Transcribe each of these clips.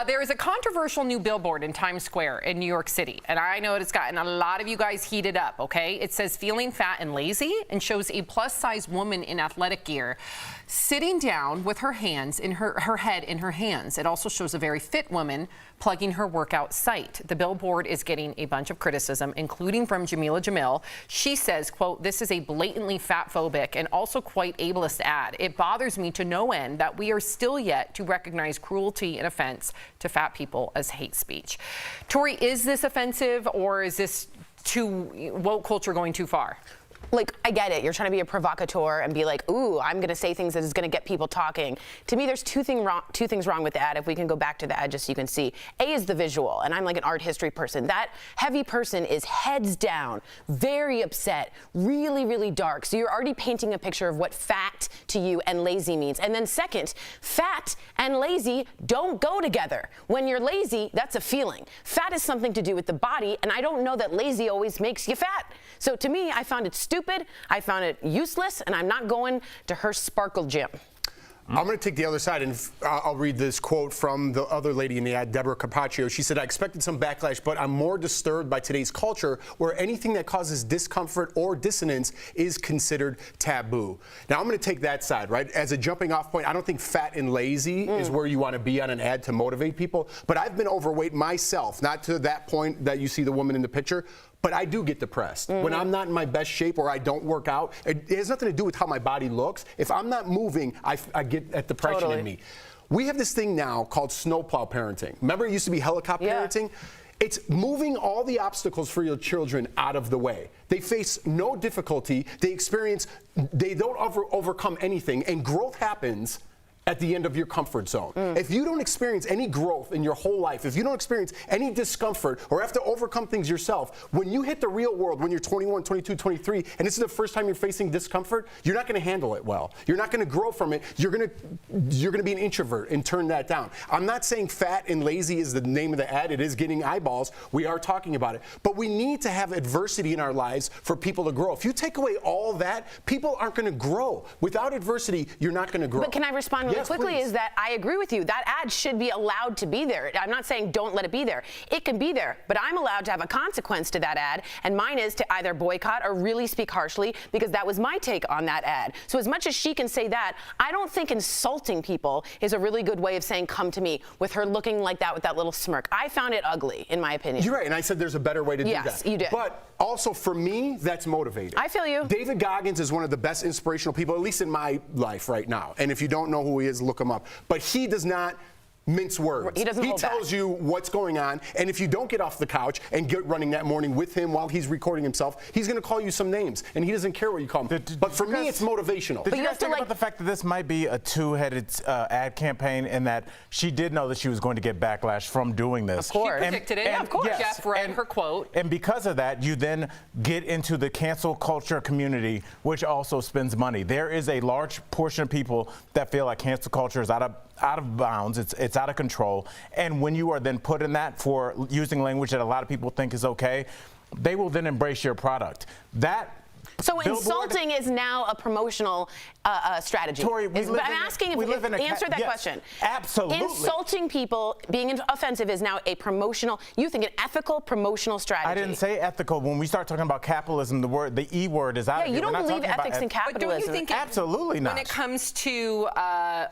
There is a controversial new billboard in Times Square in New York City, and I know it's gotten a lot of you guys heated up, okay? It says feeling fat and lazy and shows a plus-size woman in athletic gear sitting down with her hands in her head in her hands. It also shows a very fit woman plugging her workout site. The billboard is getting a bunch of criticism, including from Jameela Jamil. She says, quote, "This is a blatantly fat-phobic and also quite ableist ad. It bothers me to no end that we are still yet to recognize cruelty and offense to fat people as hate speech." Tori, is this offensive, or is this woke culture going too far? Like, I get it. You're trying to be a provocateur and be like, ooh, I'm going to say things that is going to get people talking. To me, there's two things wrong with the ad. If we can go back to the ad just so you can see. A is the visual, and I'm like an art history person. That heavy person is heads down, very upset, really, really dark. So you're already painting a picture of what fat to you and lazy means. And then second, fat and lazy don't go together. When you're lazy, that's a feeling. Fat is something to do with the body, and I don't know that lazy always makes you fat. So to me, I found it stupid, I found it useless, and I'm not going to her Sparkle Gym. I'm going to take the other side, and I'll read this quote from the other lady in the ad, Deborah Capaccio. She said, "I expected some backlash, but I'm more disturbed by today's culture where anything that causes discomfort or dissonance is considered taboo." Now, I'm going to take that side, right? As a jumping off point, I don't think fat and lazy is where you want to be on an ad to motivate people, but I've been overweight myself, not to that point that you see the woman in the picture, but I do get depressed. When I'm not in my best shape or I don't work out, it has nothing to do with how my body looks. If I'm not moving, I get that depression in me. We have this thing now called snowplow parenting. Remember, it used to be helicopter parenting? It's moving all the obstacles for your children out of the way. They face no difficulty. They don't overcome anything, and growth happens at the end of your comfort zone. If you don't experience any growth in your whole life, if you don't experience any discomfort or have to overcome things yourself, when you hit the real world, when you're 21, 22, 23, and this is the first time you're facing discomfort, you're not going to handle it well. You're not going to grow from it. You're going to be an introvert and turn that down. I'm not saying fat and lazy is the name of the ad. It is getting eyeballs. We are talking about it. But we need to have adversity in our lives for people to grow. If you take away all that, people aren't going to grow. Without adversity, you're not going to grow. But can I respond really quickly? Is that I agree with you. That ad should be allowed to be there. I'm not saying don't let it be there. It can be there, but I'm allowed to have a consequence to that ad, and mine is to either boycott or really speak harshly, because that was my take on that ad. So as much as she can say that, I don't think insulting people is a really good way of saying come to me, with her looking like that with that little smirk. I found it ugly, in my opinion. You're right, and I said there's a better way to do that. Yes, you did. But also, for me, that's motivating. I feel you. David Goggins is one of the best inspirational people, at least in my life right now. And if you don't know who he is, look him up. But he does not mince words. He doesn't hold back. He tells you what's going on, and if you don't get off the couch and get running that morning with him while he's recording himself, he's going to call you some names, and he doesn't care what you call him. But for me, it's motivational. Did you guys think about the fact that this might be a two-headed ad campaign, and that she did know that she was going to get backlash from doing this? Of course. She predicted it. Yeah, of course. Yes, Jeff read her quote. And because of that, you then get into the cancel culture community, which also spends money. There is a large portion of people that feel like cancel culture is out of bounds, it's out of control, and when you are then put in that for using language that a lot of people think is okay, they will then embrace your product. So Billboard, insulting is now a promotional strategy. Tori, I'm asking if answer that question. Absolutely. Insulting people, being offensive, is now a promotional, you think, an ethical promotional strategy. I didn't say ethical. When we start talking about capitalism, the E word is out of here. You don't believe ethics in capitalism. But don't you think absolutely not. When it comes to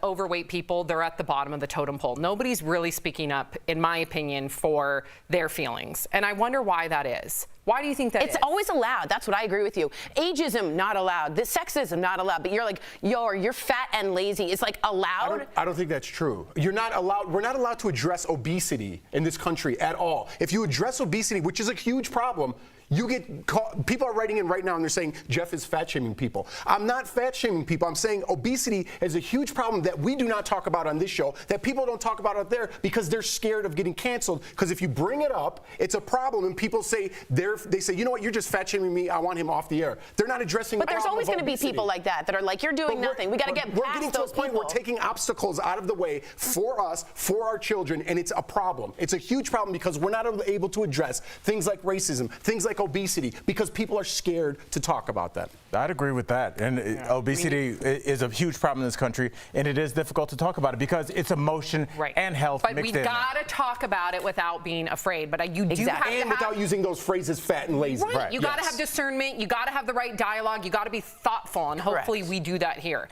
overweight people, they're at the bottom of the totem pole. Nobody's really speaking up, in my opinion, for their feelings. And I wonder why that is. Why do you think that It's always allowed. That's what I agree with you. Ageism, not allowed. The sexism, not allowed. But you're like, you're fat and lazy. It's like allowed. I don't think that's true. You're not allowed. We're not allowed to address obesity in this country at all. If you address obesity, which is a huge problem, you get caught. People are writing in right now and they're saying Jeff is fat shaming people. I'm not fat shaming people. I'm saying obesity is a huge problem that we do not talk about on this show, that people don't talk about out there because they're scared of getting canceled. Because if you bring it up, it's a problem, and people say they say, you know what, you're just fat shaming me. I want him off the air. They're not addressing. But there's always going to be people like that are like, you're doing nothing. We got to get past those people. We're getting to a point where we're taking obstacles out of the way for us, for our children, and it's a problem. It's a huge problem because we're not able to address things like racism, things like like obesity because people are scared to talk about that. I'd agree with that. And obesity is a huge problem in this country, and it is difficult to talk about it because it's emotion and health but mixed we in. gotta talk about it without being afraid. But you do have to and without using those phrases fat and lazy. You gotta have discernment. You gotta have the right dialogue. You gotta be thoughtful, and hopefully we do that here.